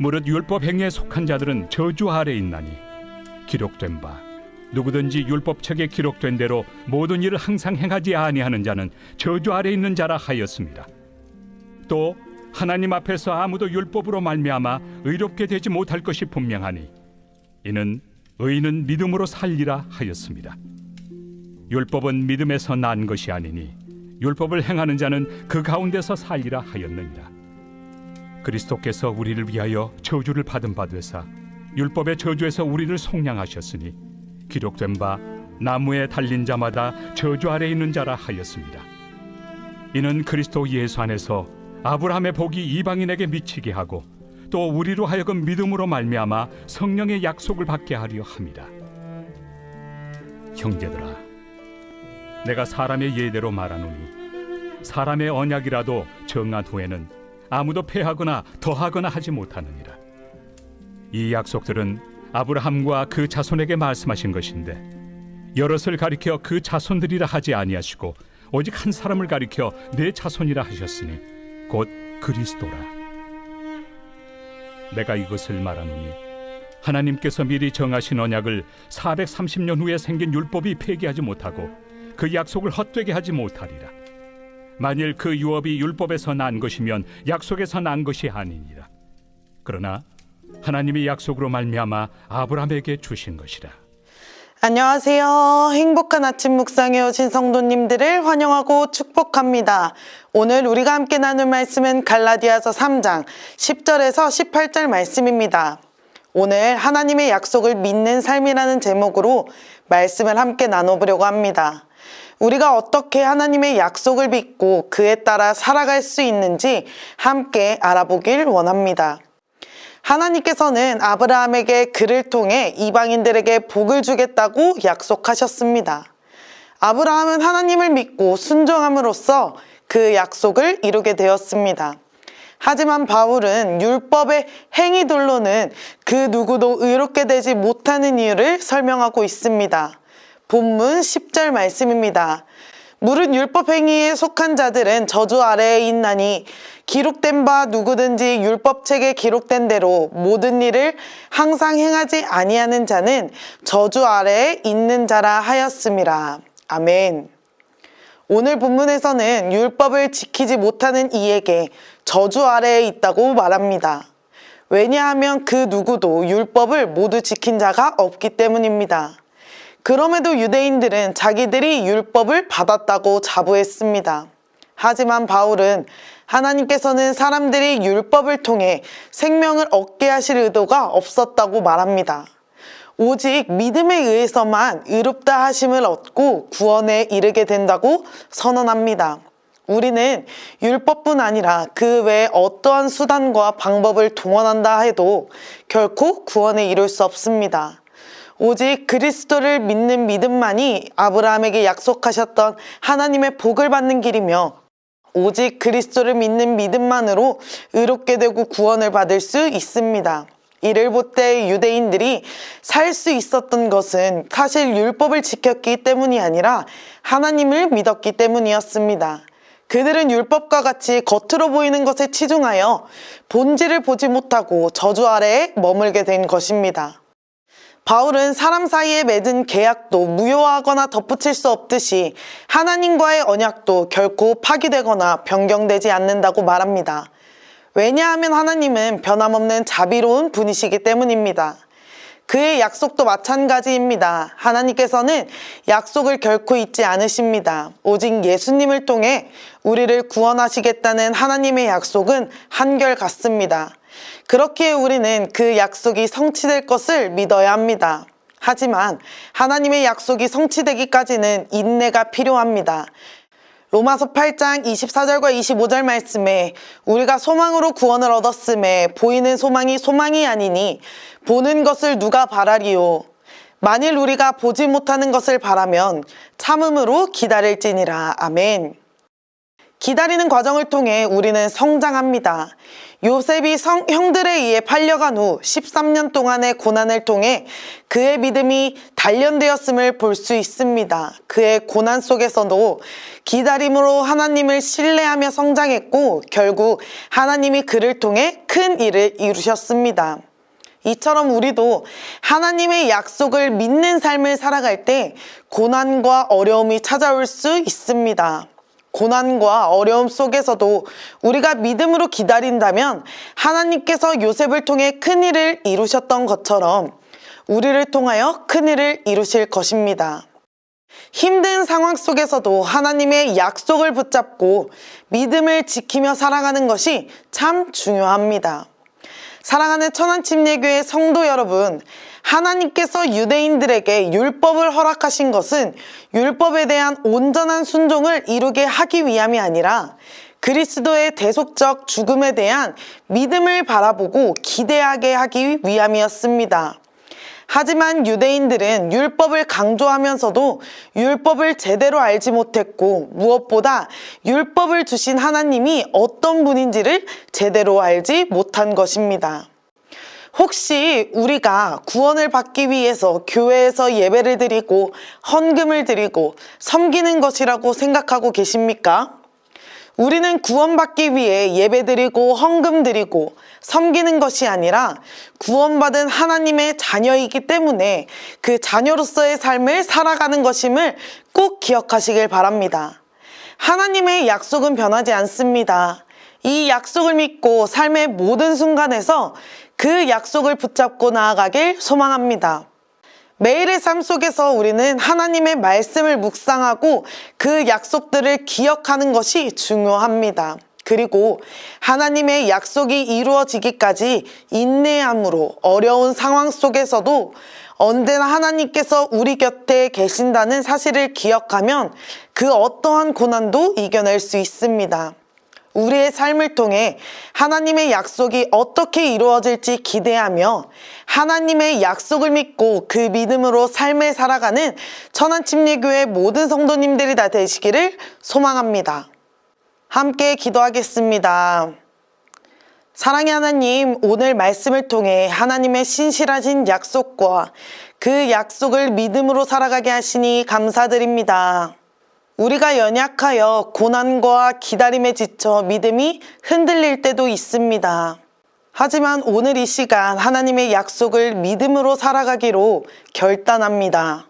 무릇 율법 행위에 속한 자들은 저주 아래 있나니 기록된 바 누구든지 율법책에 기록된 대로 모든 일을 항상 행하지 아니하는 자는 저주 아래 있는 자라 하였습니다. 또 하나님 앞에서 아무도 율법으로 말미암아 의롭게 되지 못할 것이 분명하니 이는 의인은 믿음으로 살리라 하였습니다. 율법은 믿음에서 난 것이 아니니 율법을 행하는 자는 그 가운데서 살리라 하였느니라. 그리스도께서 우리를 위하여 저주를 받은 바 되사 율법의 저주에서 우리를 속량하셨으니 기록된 바 나무에 달린 자마다 저주 아래 있는 자라 하였습니다. 이는 그리스도 예수 안에서 아브라함의 복이 이방인에게 미치게 하고 또 우리로 하여금 믿음으로 말미암아 성령의 약속을 받게 하려 함이라. 형제들아, 내가 사람의 예대로 말하노니 사람의 언약이라도 정한 후에는 아무도 폐하거나 더하거나 하지 못하느니라. 이 약속들은 아브라함과 그 자손에게 말씀하신 것인데 여럿을 가리켜 그 자손들이라 하지 아니하시고 오직 한 사람을 가리켜 내 자손이라 하셨으니 곧 그리스도라. 내가 이것을 말하노니 하나님께서 미리 정하신 언약을 430년 후에 생긴 율법이 폐기하지 못하고 그 약속을 헛되게 하지 못하리라. 만일 그 유업이 율법에서 난 것이면 약속에서 난 것이 아니니라. 그러나 하나님이 약속으로 말미암아 아브라함에게 주신 것이라. 안녕하세요. 행복한 아침 묵상에 오신 성도님들을 환영하고 축복합니다. 오늘 우리가 함께 나눌 말씀은 갈라디아서 3장 10절에서 18절 말씀입니다. 오늘 하나님의 약속을 믿는 삶이라는 제목으로 말씀을 함께 나눠보려고 합니다. 우리가 어떻게 하나님의 약속을 믿고 그에 따라 살아갈 수 있는지 함께 알아보길 원합니다. 하나님께서는 아브라함에게 그를 통해 이방인들에게 복을 주겠다고 약속하셨습니다. 아브라함은 하나님을 믿고 순종함으로써 그 약속을 이루게 되었습니다. 하지만 바울은 율법의 행위들로는 그 누구도 의롭게 되지 못하는 이유를 설명하고 있습니다. 본문 10절 말씀입니다. 무릇 율법 행위에 속한 자들은 저주 아래에 있나니 기록된 바 누구든지 율법책에 기록된 대로 모든 일을 항상 행하지 아니하는 자는 저주 아래에 있는 자라 하였음이라. 아멘. 오늘 본문에서는 율법을 지키지 못하는 이에게 저주 아래에 있다고 말합니다. 왜냐하면 그 누구도 율법을 모두 지킨 자가 없기 때문입니다. 그럼에도 유대인들은 자기들이 율법을 받았다고 자부했습니다. 하지만 바울은 하나님께서는 사람들이 율법을 통해 생명을 얻게 하실 의도가 없었다고 말합니다. 오직 믿음에 의해서만 의롭다 하심을 얻고 구원에 이르게 된다고 선언합니다. 우리는 율법뿐 아니라 그 외에 어떠한 수단과 방법을 동원한다 해도 결코 구원에 이룰 수 없습니다. 오직 그리스도를 믿는 믿음만이 아브라함에게 약속하셨던 하나님의 복을 받는 길이며 오직 그리스도를 믿는 믿음만으로 의롭게 되고 구원을 받을 수 있습니다. 이를 보때 유대인들이 살 수 있었던 것은 사실 율법을 지켰기 때문이 아니라 하나님을 믿었기 때문이었습니다. 그들은 율법과 같이 겉으로 보이는 것에 치중하여 본질을 보지 못하고 저주 아래에 머물게 된 것입니다. 바울은 사람 사이에 맺은 계약도 무효하거나 덧붙일 수 없듯이 하나님과의 언약도 결코 파기되거나 변경되지 않는다고 말합니다. 왜냐하면 하나님은 변함없는 자비로운 분이시기 때문입니다. 그의 약속도 마찬가지입니다. 하나님께서는 약속을 결코 잊지 않으십니다. 오직 예수님을 통해 우리를 구원하시겠다는 하나님의 약속은 한결같습니다. 그렇기에 우리는 그 약속이 성취될 것을 믿어야 합니다. 하지만 하나님의 약속이 성취되기까지는 인내가 필요합니다. 로마서 8장 24절과 25절 말씀에 우리가 소망으로 구원을 얻었음에 보이는 소망이 소망이 아니니 보는 것을 누가 바라리요. 만일 우리가 보지 못하는 것을 바라면 참음으로 기다릴지니라. 아멘. 기다리는 과정을 통해 우리는 성장합니다. 요셉이 형들에 의해 팔려간 후 13년 동안의 고난을 통해 그의 믿음이 단련되었음을 볼 수 있습니다. 그의 고난 속에서도 기다림으로 하나님을 신뢰하며 성장했고 결국 하나님이 그를 통해 큰 일을 이루셨습니다. 이처럼 우리도 하나님의 약속을 믿는 삶을 살아갈 때 고난과 어려움이 찾아올 수 있습니다. 고난과 어려움 속에서도 우리가 믿음으로 기다린다면 하나님께서 요셉을 통해 큰 일을 이루셨던 것처럼 우리를 통하여 큰 일을 이루실 것입니다. 힘든 상황 속에서도 하나님의 약속을 붙잡고 믿음을 지키며 살아가는 것이 참 중요합니다. 사랑하는 천안침례교회 성도 여러분, 하나님께서 유대인들에게 율법을 허락하신 것은 율법에 대한 온전한 순종을 이루게 하기 위함이 아니라 그리스도의 대속적 죽음에 대한 믿음을 바라보고 기대하게 하기 위함이었습니다. 하지만 유대인들은 율법을 강조하면서도 율법을 제대로 알지 못했고 무엇보다 율법을 주신 하나님이 어떤 분인지를 제대로 알지 못한 것입니다. 혹시 우리가 구원을 받기 위해서 교회에서 예배를 드리고 헌금을 드리고 섬기는 것이라고 생각하고 계십니까? 우리는 구원받기 위해 예배드리고 헌금드리고 섬기는 것이 아니라 구원받은 하나님의 자녀이기 때문에 그 자녀로서의 삶을 살아가는 것임을 꼭 기억하시길 바랍니다. 하나님의 약속은 변하지 않습니다. 이 약속을 믿고 삶의 모든 순간에서 그 약속을 붙잡고 나아가길 소망합니다. 매일의 삶 속에서 우리는 하나님의 말씀을 묵상하고 그 약속들을 기억하는 것이 중요합니다. 그리고 하나님의 약속이 이루어지기까지 인내함으로 어려운 상황 속에서도 언제나 하나님께서 우리 곁에 계신다는 사실을 기억하면 그 어떠한 고난도 이겨낼 수 있습니다. 우리의 삶을 통해 하나님의 약속이 어떻게 이루어질지 기대하며 하나님의 약속을 믿고 그 믿음으로 삶을 살아가는 천안침례교회 모든 성도님들이 다 되시기를 소망합니다. 함께 기도하겠습니다. 사랑의 하나님, 오늘 말씀을 통해 하나님의 신실하신 약속과 그 약속을 믿음으로 살아가게 하시니 감사드립니다. 우리가 연약하여 고난과 기다림에 지쳐 믿음이 흔들릴 때도 있습니다. 하지만 오늘 이 시간 하나님의 약속을 믿음으로 살아가기로 결단합니다.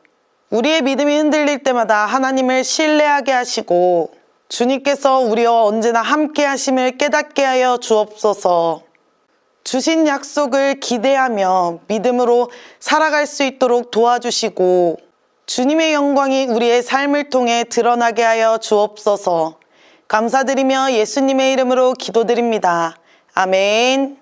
우리의 믿음이 흔들릴 때마다 하나님을 신뢰하게 하시고 주님께서 우리와 언제나 함께 하심을 깨닫게 하여 주옵소서. 주신 약속을 기대하며 믿음으로 살아갈 수 있도록 도와주시고 주님의 영광이 우리의 삶을 통해 드러나게 하여 주옵소서. 감사드리며 예수님의 이름으로 기도드립니다. 아멘.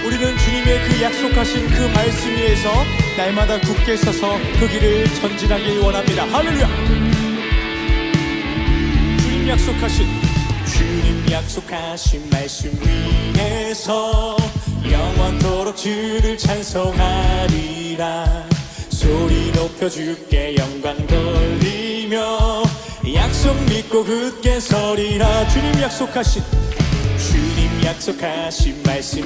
우리는 주님의 그 약속하신 그 말씀 위에서 날마다 굳게 서서 그 길을 전진하길 원합니다. 할렐루야. 주님 약속하신 말씀 위에서 영원토록 주를 찬송하리라. 소리 높여 주께 영광 돌리며 약속 믿고 굳게 서리라. 주님 약속하신 말씀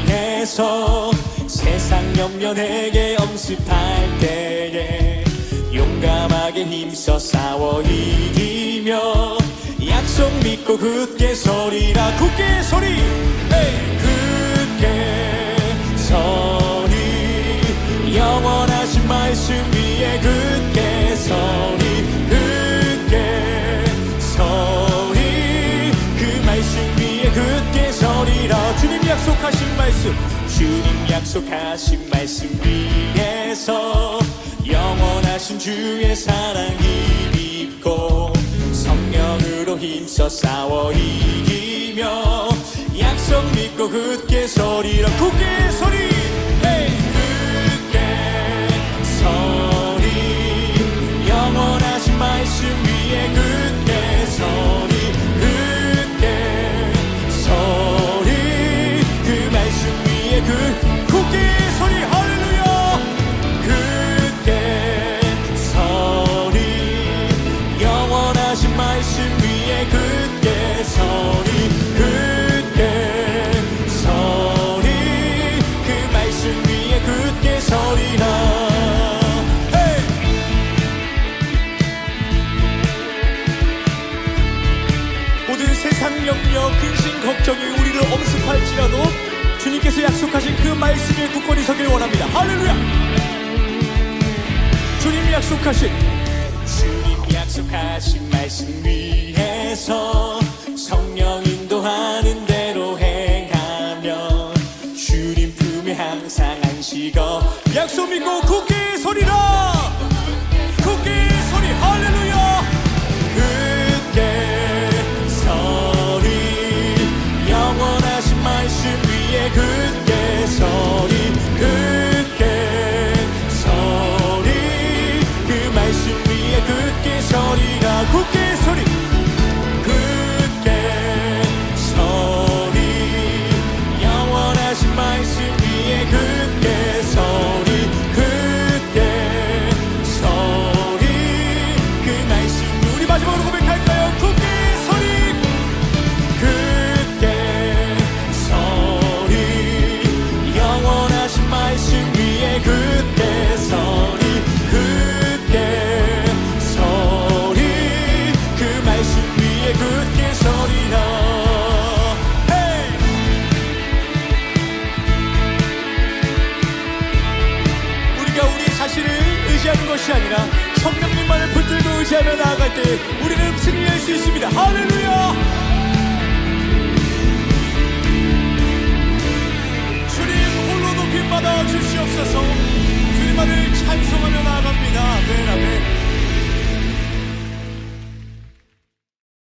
위에서 세상 염려에게 엄습할 때에 용감하게 힘써 싸워 이기며 약속 믿고 굳게 서리라. 굳게 서리, 굳게 서리. 영원하신 말씀 위에 굳게 서리, 굳게 서리. 그 말씀 위에 굳게 서리라. 주님 약속하신 말씀 위에서 영원하신 주의 사랑 힘입고 성령으로 힘써 싸워 이기며 약속 믿고 굳게 서리라. 굳게 서리, 굳게 서리. 영원하신 말씀 위에 굳게 서리, 굳게 서리. 그 말씀 위에 굳게 서리. 할렐루야. 말씀에 굳건히 서길 원합니다. 할렐루야. 주님 약속하신 말씀 위에서 성령 인도하는 대로 행하며 주님 품에 항상 안식어 약속 믿고 굳게 서리라. 굳게 서리. 할렐루야. 굳게 서리. 영원하신 말씀 위에 굳게 서리. 굳게 서리. 그 말씀 위에 굳게 서리라. 굳게 서리. 굳게 서리. 영원하신 말씀 위에 굳게 서리. 굳게 서리. 그 말씀 우리 마지막으로 고백할까요? 굳게 서리. 굳게 서리. 영원하신 말씀 위에 굳게 서리. 굳게 서리. 그 말씀 위에 굳게 서리라. 헤이! 우리가 우리 자신을 의지하는 것이 아니라 성령님만을 붙들고 의지하며 나아갈 때 우리는 승리할 수 있습니다. 할렐루야.